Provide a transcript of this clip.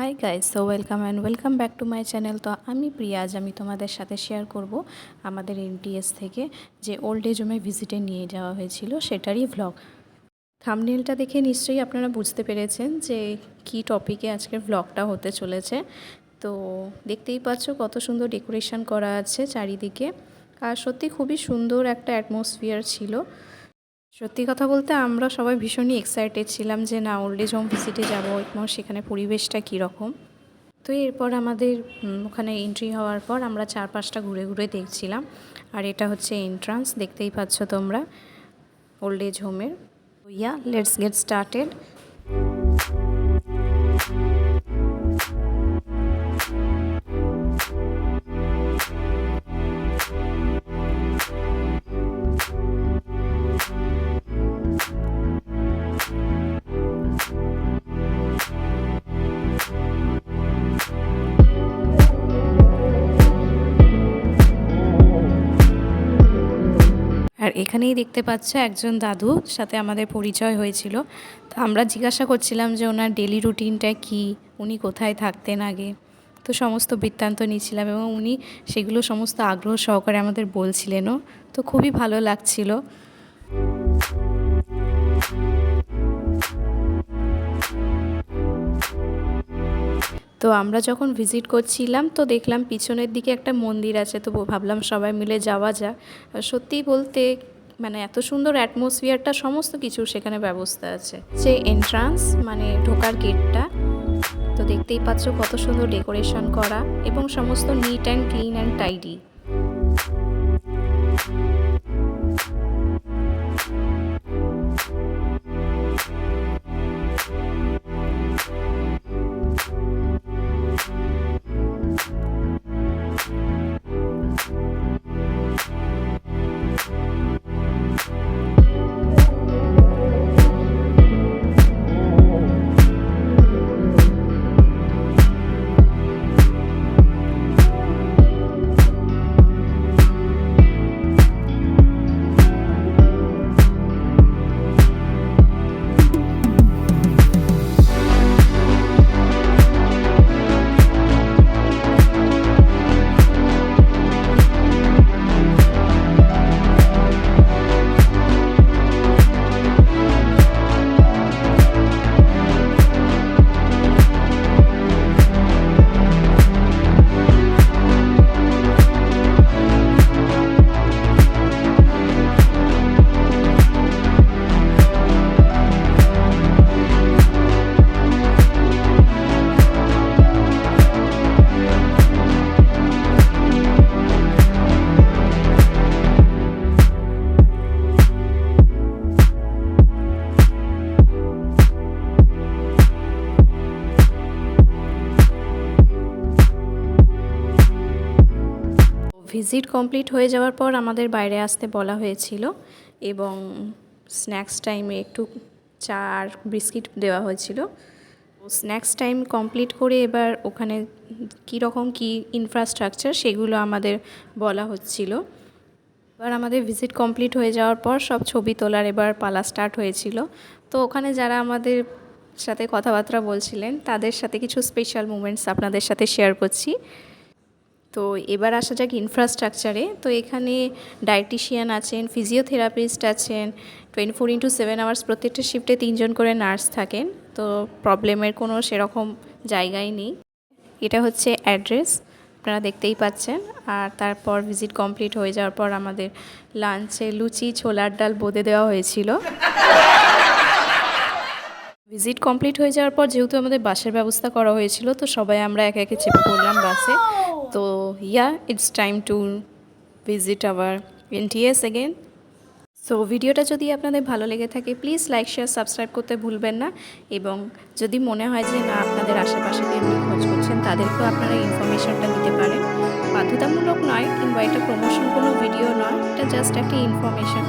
Hi guys, so welcome back to my channel. তো আমি প্রিয়া, আজ আমি তোমাদের সাথে শেয়ার করব আমাদের এনটিএস থেকে যে ওল্ড এজ হোমে ভিজিটে নিয়ে যাওয়া হয়েছিল সেটারই ভ্লগ। থাম্বনেলটা দেখে নিশ্চয়ই আপনারা বুঝতে পেরেছেন যে কি টপিকে আজকের ভ্লগটা হতে চলেছে। তো দেখতেই পাচ্ছ কত সুন্দর ডেকোরেশন করা আছে চারিদিকে, আর সত্যি খুবই সুন্দর একটা অ্যাটমসফিয়ার ছিল। সত্যি কথা বলতে আমরা সবাই ভীষণই এক্সাইটেড ছিলাম যে না, ওল্ড এজ হোম ভিজিটে যাবো এবং সেখানে পরিবেশটা কীরকম। তো এরপর আমাদের ওখানে এন্ট্রি হওয়ার পর আমরা চারপাশটা ঘুরে ঘুরে দেখছিলাম, আর এটা হচ্ছে এন্ট্রান্স, দেখতেই পাচ্ছ তোমরা ওল্ড এজ হোমের। Let's get started. আর এখানেই দেখতে পাচ্ছ একজন দাদু সাথে আমাদের পরিচয় হয়েছিল। তো আমরা জিজ্ঞাসা করছিলাম যে ওনার ডেলি রুটিনটা কি, উনি কোথায় থাকতেন আগে। তো সমস্ত বৃত্তান্ত নিয়েছিলাম এবং উনি সেগুলো সমস্ত আগ্রহ সহকারে আমাদের বলছিলেনও। তো খুবই ভালো লাগছিল। তো আমরা যখন ভিজিট করছিলাম তো দেখলাম পিছনের দিকে একটা মন্দির আছে, তো ভাবলাম সবাই মিলে যাওয়া যাক। সত্যিই বলতে মানে এত সুন্দর অ্যাটমসফিয়ারটা, সমস্ত কিছু সেখানে ব্যবস্থা আছে। যে এন্ট্রান্স মানে ঢোকার গেটটা, তো দেখতেই পাচ্ছ কত সুন্দর ডেকোরেশন করা এবং সমস্ত neat and clean and tidy. Visit complete হয়ে যাওয়ার পর আমাদের বাইরে আসতে বলা হয়েছিল এবং স্ন্যাক্স টাইমে একটু চা আর বিস্কিট দেওয়া হয়েছিল। স্ন্যাক্স টাইম কমপ্লিট করে এবার ওখানে কীরকম কী ইনফ্রাস্ট্রাকচার সেগুলো আমাদের বলা হচ্ছিল। এবার আমাদের ভিজিট কমপ্লিট হয়ে যাওয়ার পর সব ছবি তোলার এবার পালা স্টার্ট হয়েছিল। তো ওখানে যারা আমাদের সাথে কথাবার্তা বলছিলেন তাদের সাথে কিছু স্পেশাল মুমেন্টস আপনাদের সাথে শেয়ার করছি। তো এবার আসা যাক ইনফ্রাস্ট্রাকচারে। তো এখানে ডায়েটিশিয়ান আছেন, ফিজিওথেরাপিস্ট আছেন, 24/7 আওয়ার্স প্রত্যেকটা শিফটে 3 জন করে নার্স থাকেন। তো প্রবলেমের কোনো সেরকম জায়গাই নেই। এটা হচ্ছে অ্যাড্রেস, আপনারা দেখতেই পাচ্ছেন। আর তারপর ভিজিট কমপ্লিট হয়ে যাওয়ার পর আমাদের লাঞ্চে লুচি ছোলার ডাল বোঁদে দেওয়া হয়েছিল। ভিজিট কমপ্লিট হয়ে যাওয়ার পর যেহেতু আমাদের বাসের ব্যবস্থা করা হয়েছিল, তো সবাই আমরা একে একে চেপে পড়লাম বাসে। তো it's time to visit our NTS again. So ভিডিওটা যদি আপনাদের ভালো লেগে থাকে প্লিজ লাইক শেয়ার সাবস্ক্রাইব করতে ভুলবেন না। এবং যদি মনে হয় যে না, আপনাদের আশেপাশে এমনি খোঁজ করছেন তাদেরকেও আপনারা ইনফরমেশনটা দিতে পারেন। বাধ্যতামূলক নয় কিংবা এটা প্রমোশন কোনো ভিডিও নয়, এটা জাস্ট একটা ইনফরমেশন।